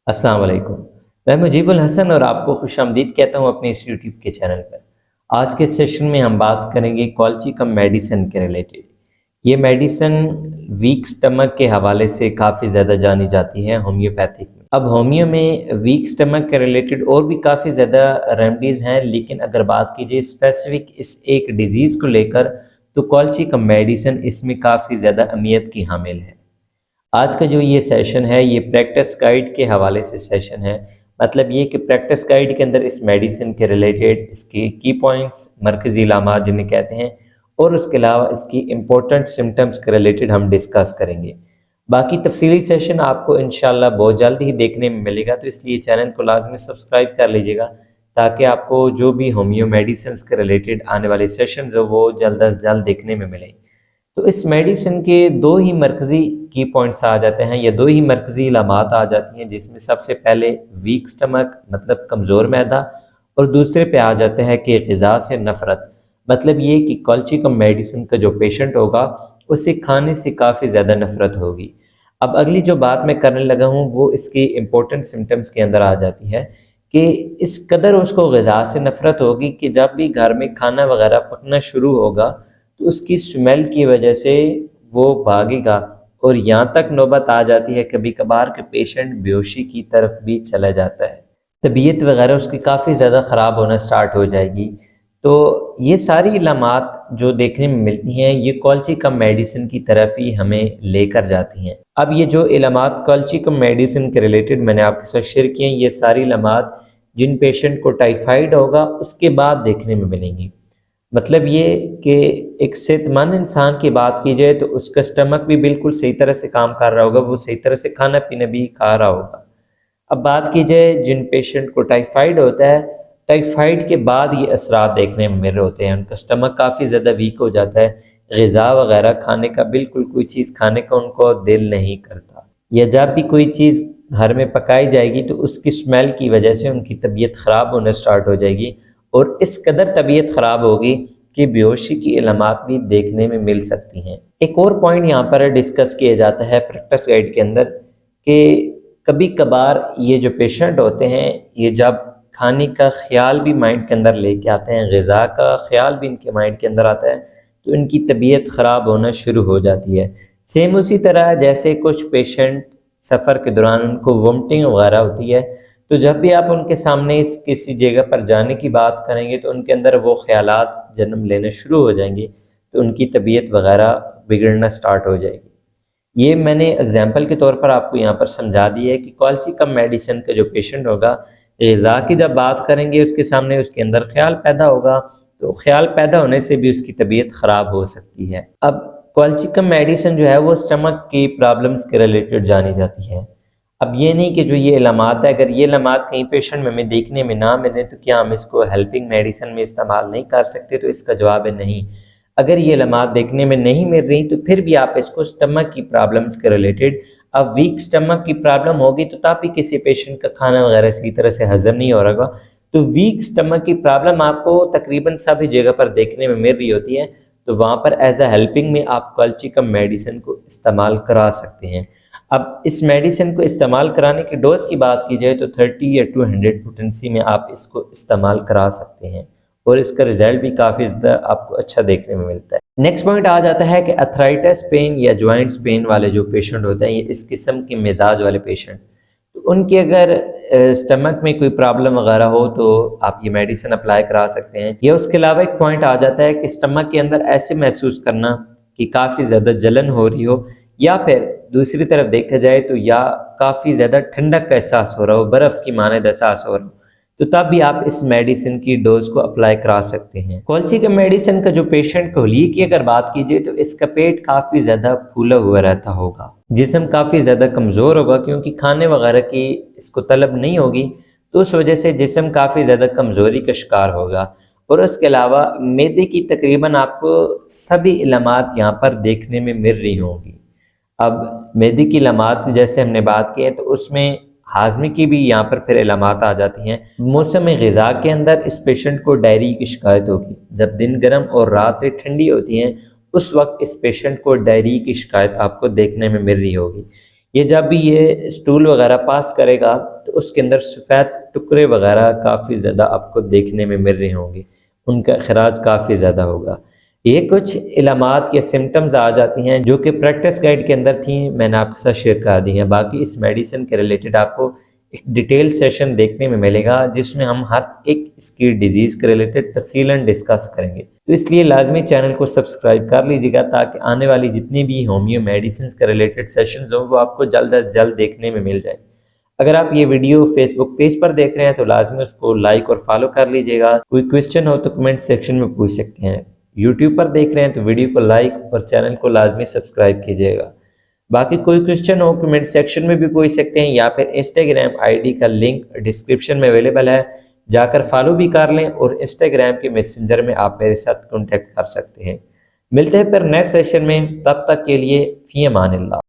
अस्सलाम वालेकुम। मैं मुजीबुल हसन और आपको खुश आमदीद कहता हूँ अपने इस यूट्यूब के चैनल पर। आज के सेशन में हम बात करेंगे कॉल्चिकम मेडिसिन के रिलेटेड। ये मेडिसिन वीक स्टमक के हवाले से काफ़ी ज़्यादा जानी जाती है होम्योपैथिक में। अब होमियो में वीक स्टमक के रिलेटेड और भी काफ़ी ज़्यादा रेमडीज़ हैं, लेकिन अगर बात कीजिए स्पेसिफिक इस एक डिज़ीज़ को लेकर तो कॉल्चिकम मेडिसिन इसमें काफ़ी ज़्यादा अहमियत की हामिल है। आज का जो ये सेशन है ये प्रैक्टिस गाइड के हवाले से सेशन है। मतलब ये कि प्रैक्टिस गाइड के अंदर इस मेडिसिन के रिलेटेड इसके की पॉइंट्स, मरकज़ी इलामात जिन्हें कहते हैं, और उसके अलावा इसकी इम्पोर्टेंट सिम्टम्स के रिलेटेड हम डिस्कस करेंगे। बाकी तफसीली सेशन आपको इंशाल्लाह बहुत जल्द ही देखने में मिलेगा, तो इसलिए चैनल को लाजमी सब्सक्राइब कर लीजिएगा ताकि आपको जो भी होम्यो मेडिसिन के रिलेटेड आने वाले सेशन हो वो जल्द अज जल्द देखने में मिले। तो इस मेडिसिन के दो ही मरकज़ी की पॉइंट्स आ जाते हैं या दो ही मरकज़ी इलामात आ जाती हैं, जिसमें सबसे पहले वीक स्टमक मतलब कमज़ोर मैदा, और दूसरे पे आ जाते हैं कि ग़िज़ा से नफ़रत। मतलब ये कि कॉल्चिकम मेडिसिन का जो पेशेंट होगा उसे खाने से काफ़ी ज़्यादा नफ़रत होगी। अब अगली जो बात मैं करने लगा हूँ वो इसकी इम्पोर्टेंट सिम्टम्स के अंदर आ जाती है कि इस कदर उसको ग़िज़ा से नफ़रत होगी कि जब भी घर में खाना वगैरह पकना शुरू होगा तो उसकी स्मेल की वजह से वो भागेगा, और यहाँ तक नौबत आ जाती है कभी कभार के पेशेंट बेहोशी की तरफ भी चला जाता है, तबीयत वगैरह उसकी काफ़ी ज़्यादा ख़राब होना स्टार्ट हो जाएगी। तो ये सारी इलामात जो देखने में मिलती हैं ये कॉल्चिकम मेडिसिन की तरफ ही हमें लेकर जाती हैं। अब ये जो इलामात कॉल्चिकम मेडिसिन के रिलेटेड मैंने आपके साथ शेयर किए हैं, ये सारी इलामात जिन पेशेंट को टाइफाइड होगा उसके बाद देखने में मिलेंगी। मतलब ये कि एक सेहतमंद इंसान की बात की जाए तो उसका स्टमक भी बिल्कुल सही तरह से काम कर रहा होगा, वो सही तरह से खाना पीना भी खा रहा होगा। अब बात की जाए जिन पेशेंट को टाइफाइड होता है, टाइफाइड के बाद ये असरात देखने में मिल रहे होते हैं, उनका स्टमक काफ़ी ज़्यादा वीक हो जाता है, ग़िज़ा वगैरह खाने का बिल्कुल कोई चीज़ खाने का उनको दिल नहीं करता, या जब भी कोई चीज़ घर में पकाई जाएगी तो उसकी स्मेल की वजह से उनकी तबीयत ख़राब होना स्टार्ट हो जाएगी, और इस कदर तबीयत ख़राब होगी कि बेहोशी की इलामात भी देखने में मिल सकती हैं। एक और पॉइंट यहाँ पर डिस्कस किया जाता है प्रैक्टिस गाइड के अंदर कि कभी कभार ये जो पेशेंट होते हैं ये जब खाने का ख्याल भी माइंड के अंदर लेके आते हैं, ग़िज़ा का ख्याल भी इनके माइंड के अंदर आता है, तो इनकी तबीयत ख़राब होना शुरू हो जाती है। सेम उसी तरह जैसे कुछ पेशेंट सफ़र के दौरान उनको वोमिटिंग वगैरह होती है, तो जब भी आप उनके सामने इस किसी जगह पर जाने की बात करेंगे तो उनके अंदर वो ख़यालात जन्म लेने शुरू हो जाएंगे, तो उनकी तबीयत वगैरह बिगड़ना स्टार्ट हो जाएगी। ये मैंने एग्जाम्पल के तौर पर आपको यहाँ पर समझा दिया है कि कॉल्चिकम मेडिसिन का जो पेशेंट होगा, ग़िज़ा की जब बात करेंगे उसके सामने उसके अंदर ख्याल पैदा होगा, तो ख्याल पैदा होने से भी उसकी तबीयत ख़राब हो सकती है। अब कॉल्चिकम मेडिसिन जो है वो स्टमक की प्रॉब्लम्स के रिलेटेड जानी जाती है। अब ये नहीं कि जो ये इलामात है, अगर ये इलामात कहीं पेशेंट में हमें देखने में ना मिले तो क्या हम इसको हेल्पिंग मेडिसिन में इस्तेमाल नहीं कर सकते, तो इसका जवाब है नहीं। अगर ये इलामात देखने में नहीं मिल रही तो फिर भी आप इसको स्टमक की प्रॉब्लम्स के रिलेटेड, अब वीक स्टमक की प्रॉब्लम होगी तो तभी किसी पेशेंट का खाना वगैरह सही तरह से हजम नहीं हो रहा होगा, तो वीक स्टमक की प्रॉब्लम आपको तकरीबन सभी जगह पर देखने में मिल रही होती है, तो वहाँ पर एज अ हेल्पिंग में आप कॉल्चिकम मेडिसिन को इस्तेमाल करा सकते हैं। अब इस मेडिसिन को इस्तेमाल कराने की डोज की बात की जाए तो 30 या 200 पोटेंसी में आप इसको इस्तेमाल करा सकते हैं, और इसका रिजल्ट भी काफ़ी ज़्यादा आपको अच्छा देखने में मिलता है। नेक्स्ट पॉइंट आ जाता है कि अर्थराइटिस पेन या जॉइंट्स पेन वाले जो पेशेंट होते हैं, ये इस किस्म के मिजाज वाले पेशेंट, तो उनकी अगर स्टमक में कोई प्रॉब्लम वगैरह हो तो आप ये मेडिसिन अप्लाई करा सकते हैं। या उसके अलावा एक पॉइंट आ जाता है कि स्टमक के अंदर ऐसे महसूस करना कि काफ़ी ज़्यादा जलन हो रही हो, या फिर दूसरी तरफ देखा जाए तो या काफ़ी ज़्यादा ठंडक का एहसास हो रहा हो, बर्फ़ की मानद एहसास हो रहा हो, तो तब भी आप इस मेडिसिन की डोज को अप्लाई करा सकते हैं। कॉल्चिकम मेडिसिन का जो पेशेंट कोहली की अगर बात कीजिए तो इसका पेट काफ़ी ज़्यादा फूला हुआ रहता होगा, जिस्म काफ़ी ज़्यादा कमज़ोर होगा क्योंकि खाने वगैरह की इसको तलब नहीं होगी, तो उस वजह से जिस्म काफ़ी ज़्यादा कमज़ोरी का शिकार होगा। और उसके अलावा मैदे की तकरीबन आपको सभी इलामात यहाँ पर देखने में मिल रही होंगी। अब मैदे की इलामात जैसे हमने बात की है तो उसमें हाजमे की भी यहाँ पर फिर इलामात आ जाती हैं। मौसम ग़िज़ा के अंदर इस पेशेंट को डायरी की शिकायत होगी, जब दिन गर्म और रातें ठंडी होती हैं उस वक्त इस पेशेंट को डायरी की शिकायत आपको देखने में मिल रही होगी। یہ جب بھی یہ اسٹول وغیرہ پاس کرے گا تو اس کے اندر سفید ٹکڑے وغیرہ کافی زیادہ آپ کو دیکھنے میں مل رہے ہوں گے، ان کا اخراج کافی زیادہ ہوگا۔ یہ کچھ علامات یا سمٹمز آ جاتی ہیں جو کہ پریکٹس گائیڈ کے اندر تھیں، میں نے آپ کے ساتھ شیئر کر دی ہیں۔ باقی اس میڈیسن کے ریلیٹڈ آپ کو ایک ڈیٹیل سیشن دیکھنے میں ملے گا جس میں ہم ہر ایک اس کی ڈیزیز کے ریلیٹڈ تفصیلاً ڈسکس کریں گے، تو اس لیے لازمی چینل کو سبسکرائب کر لیجیے گا تاکہ آنے والی جتنی بھی ہومیو میڈیسنز کے ریلیٹڈ سیشنز ہوں وہ آپ کو جلد از جلد دیکھنے میں مل جائیں۔ اگر آپ یہ ویڈیو فیس بک پیج پر دیکھ رہے ہیں تو لازمی اس کو لائک اور فالو کر لیجیے گا۔ کوئی کویسچن ہو تو کمنٹ سیکشن میں پوچھ سکتے ہیں۔ یوٹیوب پر دیکھ رہے ہیں تو ویڈیو کو لائک اور چینل کو لازمی سبسکرائب کیجیے گا۔ باقی کوئی کویسچن ہو کمنٹ سیکشن میں بھی پوچھ سکتے ہیں، یا پھر انسٹاگرام آئی ڈی کا لنک ڈسکرپشن میں اویلیبل ہے، جا کر فالو بھی کر لیں، اور انسٹاگرام کے میسنجر میں آپ میرے ساتھ کانٹیکٹ کر سکتے ہیں۔ ملتے ہیں پھر نیکسٹ سیشن میں، تب تک کے لیے فی امان اللہ۔